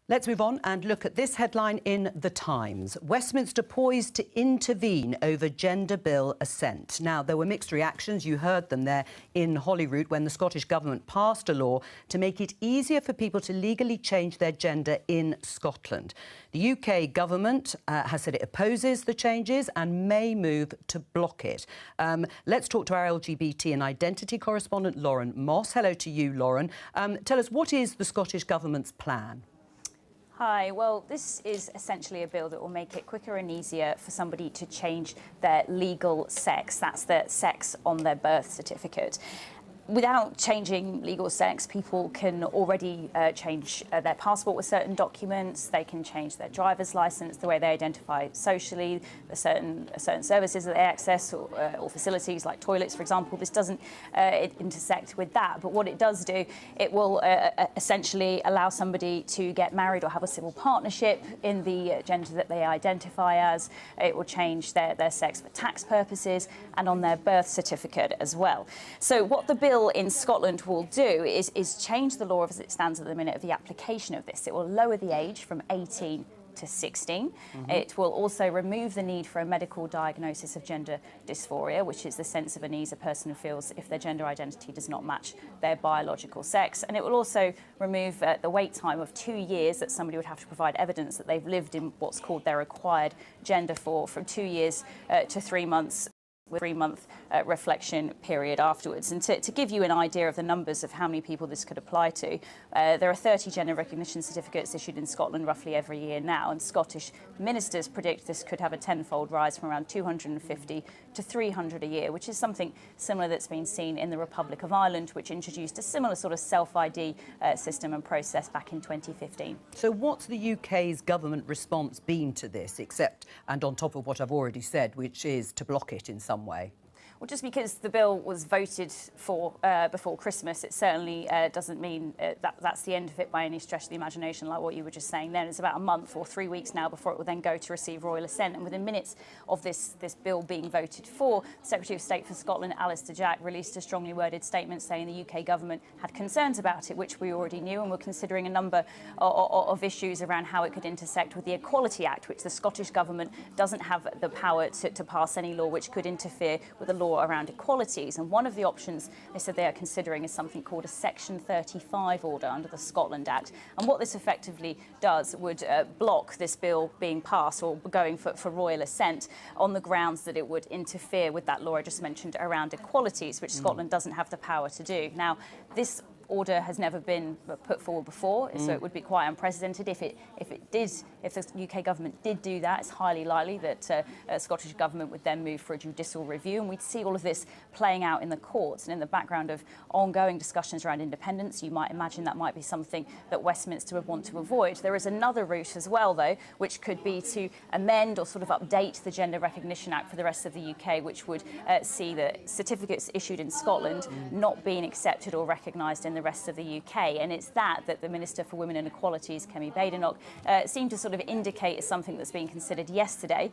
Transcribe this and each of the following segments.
Let's move on and look at this headline in The Times. Westminster poised to intervene over gender bill assent. Now, there were mixed reactions. You heard them there in Holyrood when the Scottish Government passed a law to make it easier for people to legally change their gender in Scotland. The UK Government has said it opposes the changes and may move to block it. Let's talk to our LGBT and identity correspondent, Lauren Moss. Hello to you, Lauren. Tell us, what is the Scottish Government's plan? Hi, well, this is essentially a bill that will make it quicker and easier for somebody to change their legal sex. That's the sex on their birth certificate. Without changing legal sex, people can already change their passport with certain documents. They can change their driver's licence, the way they identify socially, the certain services that they access or facilities like toilets, for example. This doesn't intersect with that. But what it does do, it will essentially allow somebody to get married or have a civil partnership in the gender that they identify as. It will change their sex for tax purposes and on their birth certificate as well. So what the bill in Scotland will do is change the law as it stands at the minute of the application of this. It will lower the age from 18 to 16. It will also remove the need for a medical diagnosis of gender dysphoria, which is the sense of unease a person feels if their gender identity does not match their biological sex. And it will also remove the wait time of 2 years that somebody would have to provide evidence that they've lived in what's called their acquired gender for, from 2 years to 3 months, with a 3-month reflection period afterwards. And to give you an idea of the numbers of how many people this could apply to, there are 30 gender recognition certificates issued in Scotland roughly every year now, and Scottish ministers predict this could have a tenfold rise from around 250 to 300 a year, which is something similar that's been seen in the Republic of Ireland, which introduced a similar sort of self-ID system and process back in 2015. So what's the UK's government response been to this, except, and on top of what I've already said, which is to block it in some way? Well, just because the bill was voted for before Christmas, it certainly doesn't mean that's the end of it by any stretch of the imagination, like what you were just saying then. It's about a month or 3 weeks now before it will then go to receive royal assent. And within minutes of this bill being voted for, the Secretary of State for Scotland, Alistair Jack, released a strongly worded statement saying the UK government had concerns about it, which we already knew, and were considering a number of issues around how it could intersect with the Equality Act, which the Scottish government doesn't have the power to pass any law which could interfere with the law around equalities. And one of the options they said they are considering is something called a Section 35 order under the Scotland Act. And what this effectively does would block this bill being passed or going for royal assent on the grounds that it would interfere with that law I just mentioned around equalities, which Scotland doesn't have the power to do. Now, this order has never been put forward before, so it would be quite unprecedented. If the UK government did do that, it's highly likely that Scottish government would then move for a judicial review, and we'd see all of this playing out in the courts. And in the background of ongoing discussions around independence, you might imagine that might be something that Westminster would want to avoid. There is another route as well, though, which could be to amend or sort of update the Gender Recognition Act for the rest of the UK, which would see the certificates issued in Scotland not being accepted or recognised in the rest of the UK. And it's that the Minister for Women and Equalities, Kellie-Jay, seemed to sort of indicate as something that's being considered yesterday.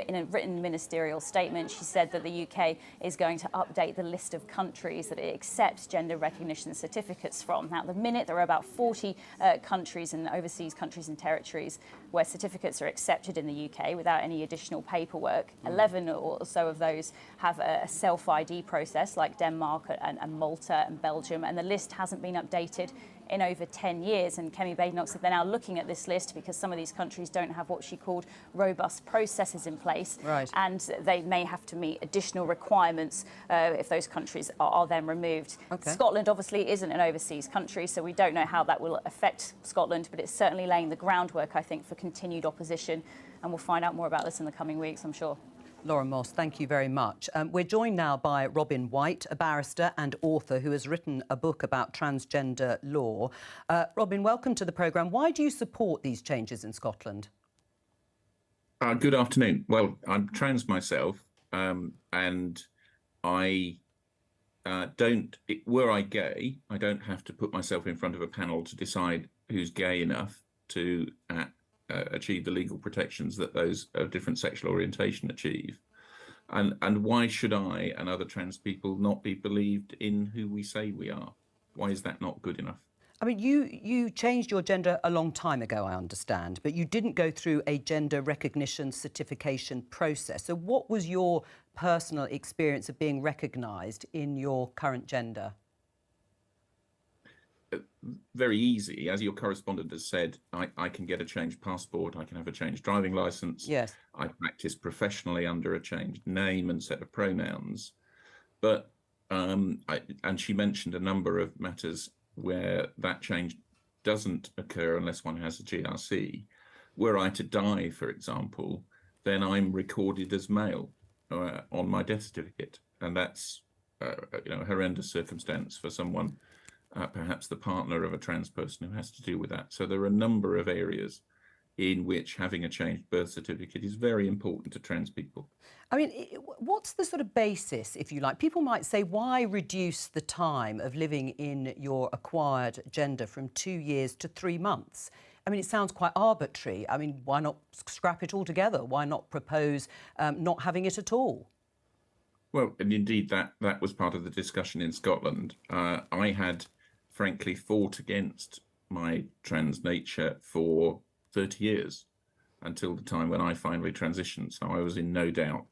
In a written ministerial statement, she said that the UK is going to update the list of countries that it accepts gender recognition certificates from. Now, at the minute, there are about 40 countries and overseas countries and territories where certificates are accepted in the UK without any additional paperwork. 11 or so of those have a self-ID process, like Denmark and Malta and Belgium, and the list hasn't been updated in over 10 years. And Kellie-Jay said they're now looking at this list because some of these countries don't have what she called robust processes in place, and they may have to meet additional requirements if those countries are then removed. Scotland obviously isn't an overseas country, so we don't know how that will affect Scotland, but it's certainly laying the groundwork, I think, for continued opposition, and we'll find out more about this in the coming weeks, I'm sure. Lauren Moss, thank you very much. We're joined now by Robin White, a barrister and author who has written a book about transgender law. Robin, welcome to the programme. Why do you support these changes in Scotland? Good afternoon. Well, I'm trans myself, and I were I gay, I don't have to put myself in front of a panel to decide who's gay enough to achieve the legal protections that those of different sexual orientation achieve. And why should I and other trans people not be believed in who we say we are? Why is that not good enough? I mean, you changed your gender a long time ago, I understand, but you didn't go through a gender recognition certification process. So what was your personal experience of being recognised in your current gender? Very easy. As your correspondent has said, I can get a changed passport, I can have a changed driving licence. Yes. I practice professionally under a changed name and set of pronouns. But, and she mentioned a number of matters where that change doesn't occur unless one has a GRC. Were I to die, for example, then I'm recorded as male on my death certificate. And that's a horrendous circumstance for someone, perhaps the partner of a trans person who has to deal with that. So there are a number of areas in which having a changed birth certificate is very important to trans people. I mean, what's the sort of basis, if you like? People might say, why reduce the time of living in your acquired gender from 2 years to 3 months? I mean, it sounds quite arbitrary. I mean, why not scrap it altogether? Why not propose not having it at all? Well, and indeed, that was part of the discussion in Scotland. I had, frankly, fought against my trans nature for 30 years until the time when I finally transitioned. So I was in no doubt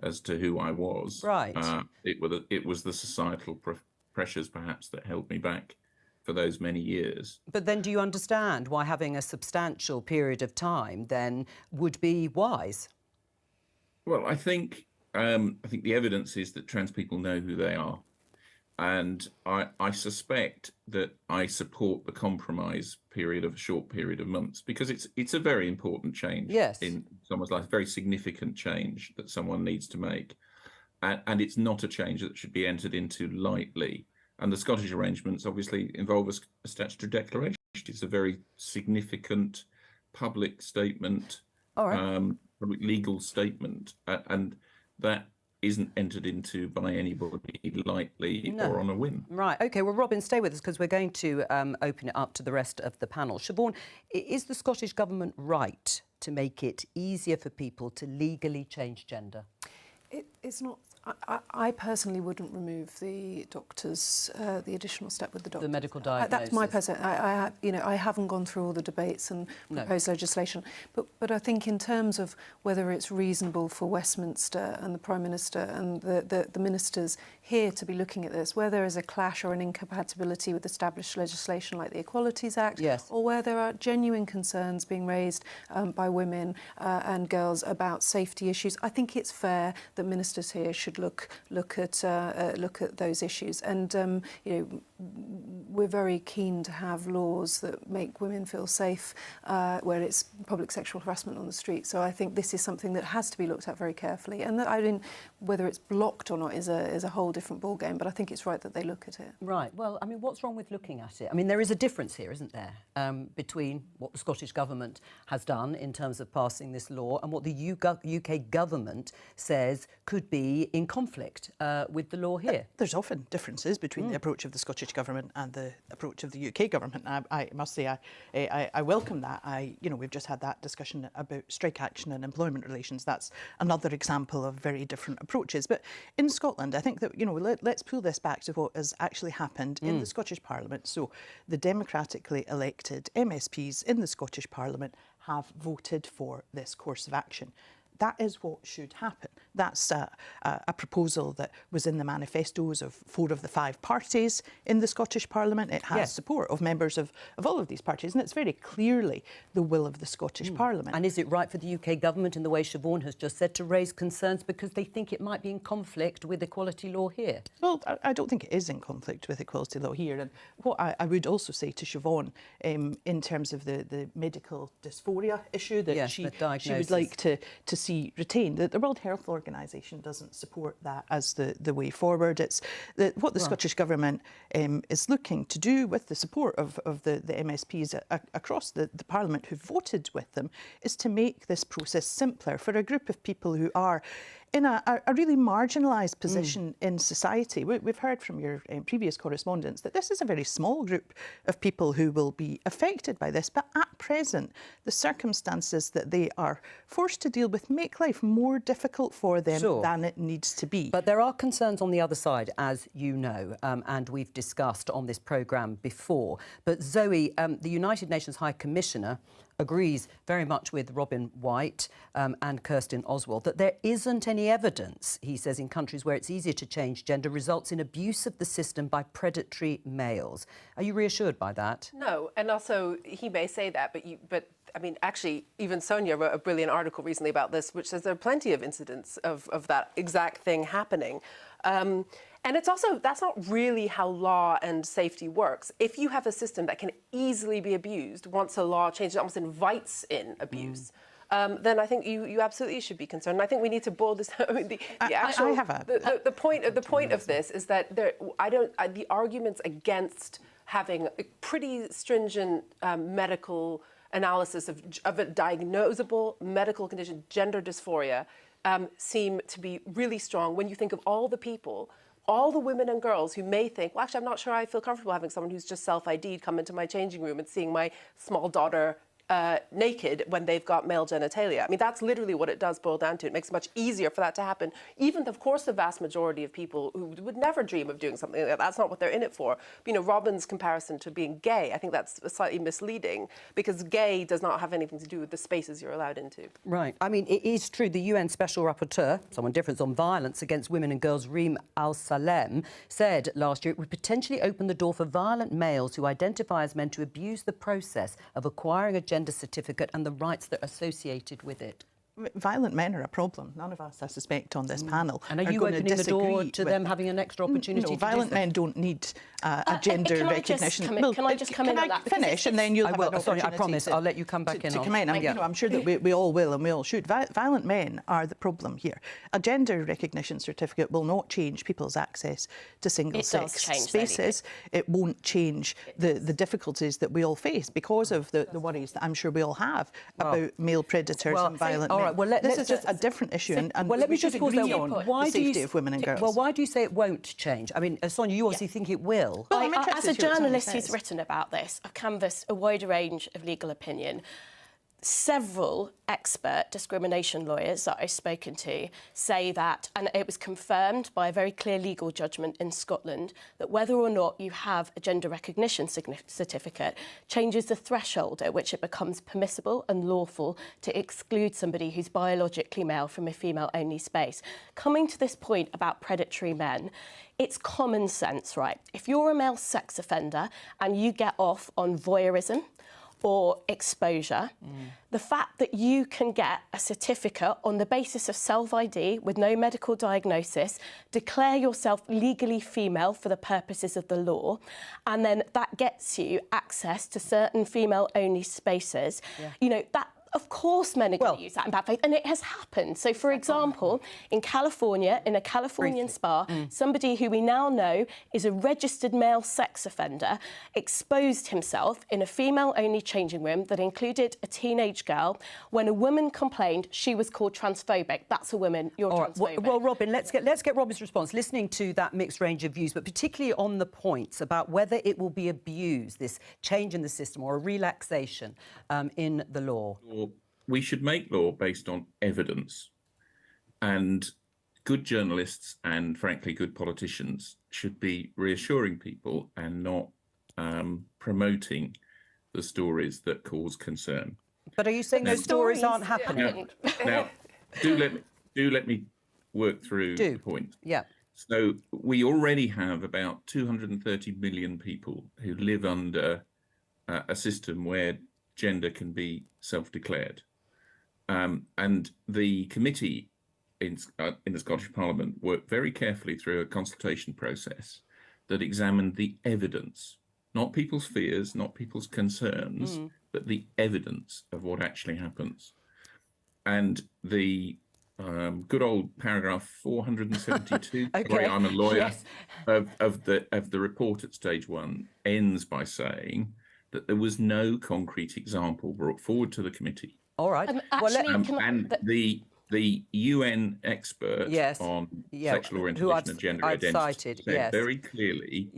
as to who I was. Right. It was the societal pressures, perhaps, that held me back for those many years. But then do you understand why having a substantial period of time then would be wise? Well, I think the evidence is that trans people know who they are. And I suspect that I support the compromise period of a short period of months, because it's a very important change. Yes. In someone's life, very significant change that someone needs to make. And it's not a change that should be entered into lightly. And the Scottish arrangements obviously involve a statutory declaration. It's a very significant public statement, All right. public legal statement. And that isn't entered into by anybody lightly or on a whim. Right, OK. Well, Robin, stay with us because we're going to open it up to the rest of the panel. Siobhan, is the Scottish Government right to make it easier for people to legally change gender? It's not. I personally wouldn't remove the doctors, the additional step with the doctors. The medical diagnosis. That's my personal. I haven't gone through all the debates and proposed legislation, but I think in terms of whether it's reasonable for Westminster and the Prime Minister and the ministers here to be looking at this, where there is a clash or an incompatibility with established legislation like the Equalities Act, yes, or where there are genuine concerns being raised by women and girls about safety issues, I think it's fair that ministers here should look at those issues. And we're very keen to have laws that make women feel safe where it's public sexual harassment on the street. So I think this is something that has to be looked at very carefully. And that, whether it's blocked or not is a whole different ballgame. But I think it's right that they look at it. Right. Well, I mean, what's wrong with looking at it? I mean, there is a difference here, isn't there, between what the Scottish Government has done in terms of passing this law and what the UK Government says could be in conflict with the law here. There's often differences between the approach of the Scottish Government and the approach of the UK Government. I must say I welcome that. We've just had that discussion about strike action and employment relations. That's another example of very different approaches. But in Scotland, I think that, let's pull this back to what has actually happened in the Scottish Parliament. So the democratically elected MSPs in the Scottish Parliament have voted for this course of action. That is what should happen. That's a proposal that was in the manifestos of 4 of the 5 parties in the Scottish Parliament. It has support of members of all of these parties, and it's very clearly the will of the Scottish Parliament. And is it right for the UK Government, in the way Siobhan has just said, to raise concerns because they think it might be in conflict with equality law here? Well, I don't think it is in conflict with equality law here. And what I would also say to Siobhan, in terms of the medical dysphoria issue that she would like to see retained, that the World Health Organisation doesn't support that as the way forward. It's what the Scottish Government is looking to do, with the support of the MSPs across the Parliament who voted with them, is to make this process simpler for a group of people who are in a really marginalised position in society. We've heard from your previous correspondence that this is a very small group of people who will be affected by this, but at present, the circumstances that they are forced to deal with make life more difficult for them than it needs to be. But there are concerns on the other side, as you know, and we've discussed on this programme before. But Zoe, the United Nations High Commissioner, agrees very much with Robin White and Kirsten Oswald that there isn't any evidence, he says, in countries where it's easier to change gender results in abuse of the system by predatory males. Are you reassured by that? No, and also he may say that, but I mean, actually, even Sonia wrote a brilliant article recently about this, which says there are plenty of incidents of that exact thing happening. And it's also, that's not really how law and safety works. If you have a system that can easily be abused, once a law changes, it almost invites in abuse, then I think you absolutely should be concerned. And I think we need to boil this. I mean, the point of this is that the arguments against having a pretty stringent medical analysis of a diagnosable medical condition, gender dysphoria, seem to be really strong when you think of all the people, all the women and girls who may think, well, actually, I'm not sure I feel comfortable having someone who's just self-ID'd come into my changing room and seeing my small daughter naked when they've got male genitalia. I mean, that's literally what it does boil down to. It makes it much easier for that to happen. Even, of course, the vast majority of people who would never dream of doing something like that, that's not what they're in it for. But, you know, Robin's comparison to being gay, I think that's slightly misleading because gay does not have anything to do with the spaces you're allowed into. Right. I mean, it is true. The UN Special Rapporteur, someone different on violence against women and girls, Reem Al-Salem, said last year it would potentially open the door for violent males who identify as men to abuse the process of acquiring a gender certificate and the rights that are associated with it. Violent men are a problem. None of us, I suspect, on this panel and are you opening the door to them having an extra opportunity? No, violent men don't need a gender recognition. Can I just come in on that? Finish, and then you'll have an opportunity. Sorry, I promise. I'll let you come back in. To come in. You know, I'm sure that we all will and we all should. Violent men are the problem here. A gender recognition certificate will not change people's access to single-sex spaces. It won't change the difficulties that we all face because of the worries that I'm sure we all have about male predators and violent men. Well, this is just a different issue, and let me just pause there. on the safety of women and girls. Well, why do you say it won't change? I mean, Sonia, you obviously think it will. Well, as a journalist who's written about this, I've canvassed a wide range of legal opinion. Several expert discrimination lawyers that I've spoken to say that, and it was confirmed by a very clear legal judgment in Scotland, that whether or not you have a gender recognition certificate changes the threshold at which it becomes permissible and lawful to exclude somebody who's biologically male from a female-only space. Coming to this point about predatory men, it's common sense, right? If you're a male sex offender and you get off on voyeurism, or exposure, the fact that you can get a certificate on the basis of self-ID with no medical diagnosis, declare yourself legally female for the purposes of the law, and then that gets you access to certain female-only spaces, you know, that, of course men are going to use that in bad faith, and it has happened. So, for example, in California, in a Californian spa, somebody who we now know is a registered male sex offender exposed himself in a female-only changing room that included a teenage girl. When a woman complained, she was called transphobic. That's a woman, you're transphobic. Well, Robin, let's get Robin's response. Listening to that mixed range of views, but particularly on the points about whether it will be abused, this change in the system or a relaxation in the law. We should make law based on evidence, and good journalists and, frankly, good politicians should be reassuring people and not promoting the stories that cause concern. But are you saying those stories aren't happening? Now, do let me work through the point. Yeah. So we already have about 230 million people who live under a system where gender can be self-declared. And the committee in the Scottish Parliament worked very carefully through a consultation process that examined the evidence, not people's fears, not people's concerns, but the evidence of what actually happens. And the good old paragraph 472, sorry, I'm a lawyer, of the report at stage 1 ends by saying that there was no concrete example brought forward to the committee. All right. The the UN expert on sexual orientation and gender identity said very clearly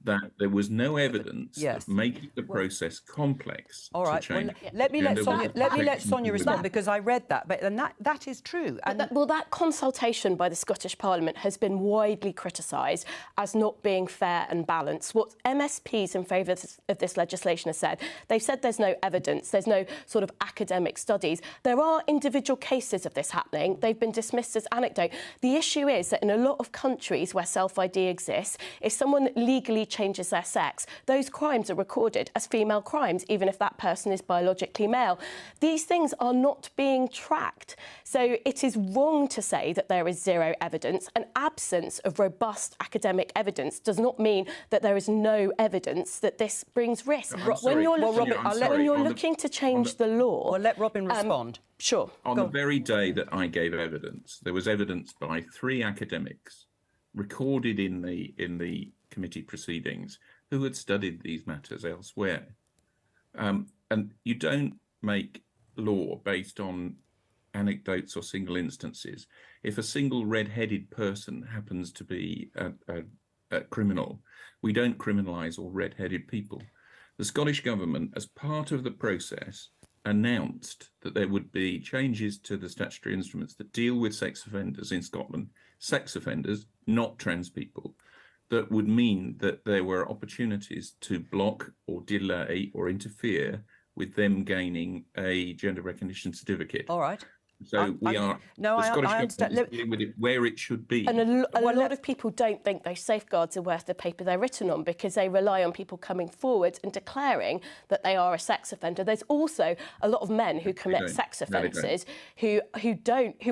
that there was no evidence of making the process complex. All right. To change let me let Sonia respond, because I read that, and that is true. And that consultation by the Scottish Parliament has been widely criticised as not being fair and balanced. What MSPs in favour of this legislation have said, they've said there's no evidence, there's no sort of academic studies. There are individual cases of this happening. They've been dismissed as anecdote. The issue is that in a lot of countries where self-ID exists, if someone legally changes their sex, those crimes are recorded as female crimes, even if that person is biologically male. These things are not being tracked. So it is wrong to say that there is zero evidence. An absence of robust academic evidence does not mean that there is no evidence that this brings risk. When you're looking to change the law... Well, let Robin respond. Sure. On the very day that I gave evidence, there was evidence by 3 academics recorded in the committee proceedings who had studied these matters elsewhere. And you don't make law based on anecdotes or single instances. If a single red-headed person happens to be a criminal, we don't criminalise all red-headed people. The Scottish Government, as part of the process, announced that there would be changes to the statutory instruments that deal with sex offenders in Scotland, sex offenders, not trans people, that would mean that there were opportunities to block or delay or interfere with them gaining a gender recognition certificate. All right. So the Scottish Government is dealing with it where it should be. And a lot of people don't think those safeguards are worth the paper they're written on, because they rely on people coming forward and declaring that they are a sex offender. There's also a lot of men who commit sex offences who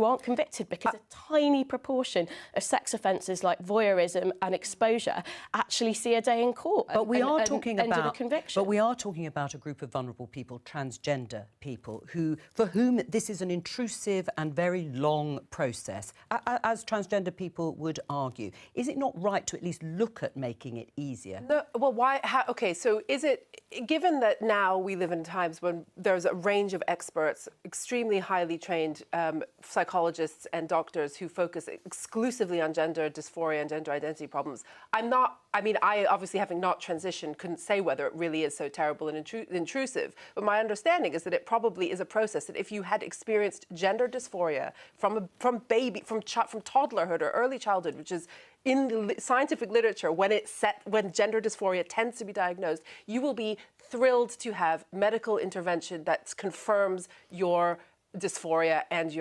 aren't convicted, because a tiny proportion of sex offences like voyeurism and exposure actually see a day in court. But we are talking about a conviction. But we are talking about a group of vulnerable people, transgender people, for whom this is an intrusive and very long process, as transgender people would argue. Is it not right to at least look at making it easier? No, well, why? Okay, so is it, given that now we live in times when there's a range of experts, extremely highly trained psychologists and doctors who focus exclusively on gender dysphoria and gender identity problems, I obviously, having not transitioned, couldn't say whether it really is so terrible and intrusive, but my understanding is that it probably is a process that if you had experienced gender dysphoria from toddlerhood or early childhood, which is in the scientific literature, when gender dysphoria tends to be diagnosed, you will be thrilled to have medical intervention that confirms your dysphoria and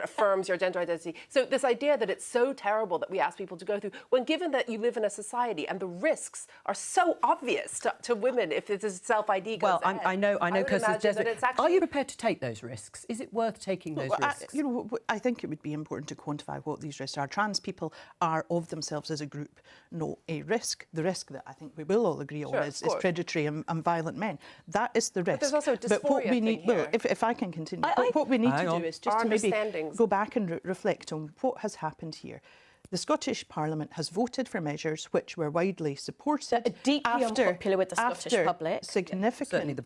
affirms your gender identity. So this idea that it's so terrible that we ask people to go through, when given that you live in a society and the risks are so obvious to women if this is self-ID goes ahead, I know, Kirsten, are you prepared to take those risks? Is it worth taking those risks? I think it would be important to quantify what these risks are. Trans people are of themselves as a group not a risk. The risk that I think we will all agree on is predatory and violent men. That is the risk. But there's also a dysphoria thing here. If I can continue, what we need to do is just to maybe go back and reflect on what has happened here. The Scottish Parliament has voted for measures which were widely supported deeply unpopular with the Scottish public. Significant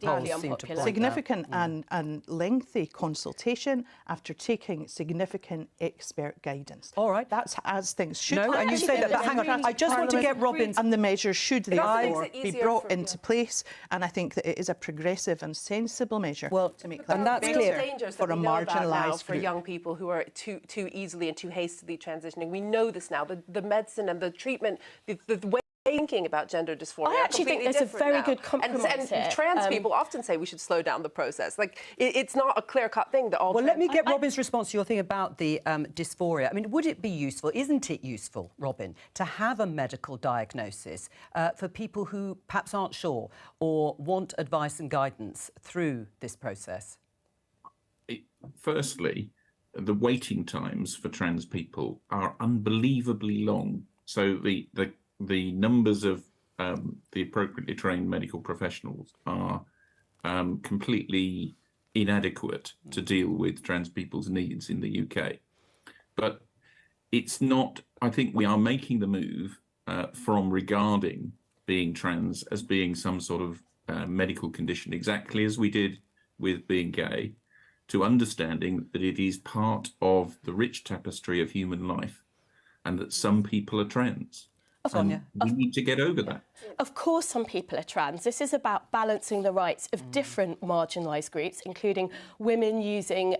and lengthy consultation, after taking significant expert guidance. All right. That's as things should. No, and you say that, but hang on, I just want to get Robin's... And the measures should therefore be brought into place, and I think that it is a progressive and sensible measure to make that better for a marginalised for young people who are too easily and too hastily transitioning. We know this now. The medicine and the treatment, the way of thinking about gender dysphoria. I actually think there's a very good compromise and trans people often say we should slow down the process. Like it's not a clear-cut thing that all. Well, let me get Robin's response to your thing about the dysphoria. I mean, would it be useful? Isn't it useful, Robin, to have a medical diagnosis for people who perhaps aren't sure or want advice and guidance through this process? Firstly, the waiting times for trans people are unbelievably long. So the numbers of the appropriately trained medical professionals are completely inadequate to deal with trans people's needs in the UK. But it's not, I think we are making the move from regarding being trans as being some sort of medical condition, exactly as we did with being gay, to understanding that it is part of the rich tapestry of human life and that some people are trans. Sonia. We need to get over that. Of course, some people are trans. This is about balancing the rights of different marginalised groups, including women using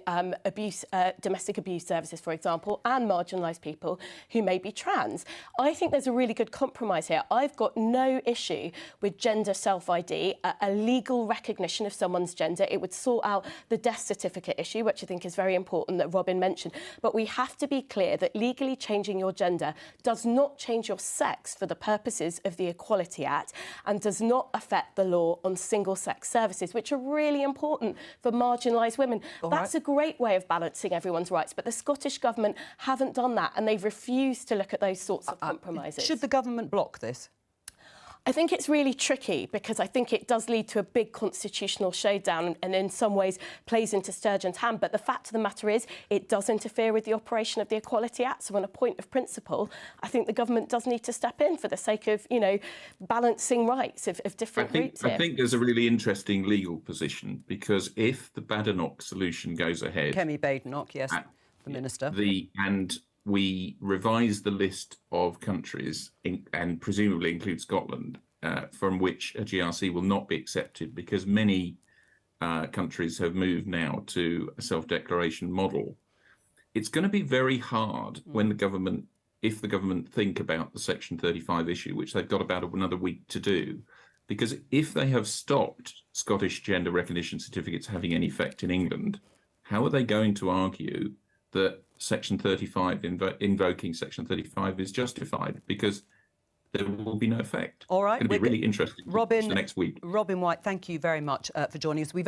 domestic abuse services, for example, and marginalised people who may be trans. I think there's a really good compromise here. I've got no issue with gender self-ID, a legal recognition of someone's gender. It would sort out the death certificate issue, which I think is very important that Robin mentioned. But we have to be clear that legally changing your gender does not change your sex for the purposes of the Equality Act and does not affect the law on single-sex services, which are really important for marginalised women. That's a great way of balancing everyone's rights, but the Scottish Government haven't done that and they've refused to look at those sorts of compromises. Should the government block this? I think it's really tricky because I think it does lead to a big constitutional showdown and in some ways plays into Sturgeon's hand. But the fact of the matter is it does interfere with the operation of the Equality Act. So on a point of principle, I think the government does need to step in for the sake of, you know, balancing rights of different groups here. I think there's a really interesting legal position because if the Badenoch solution goes ahead... Kemi Badenoch, yes, the Minister. And we revise the list of countries, and presumably include Scotland, from which a GRC will not be accepted because many countries have moved now to a self-declaration model. It's going to be very hard when the government, if the government think about the Section 35 issue, which they've got about another week to do, because if they have stopped Scottish gender recognition certificates having any effect in England, how are they going to argue that Section 35, invoking Section 35 is justified because there will be no effect. All right. It's going to be really interesting Robin, next week. Robin White, thank you very much for joining us. We've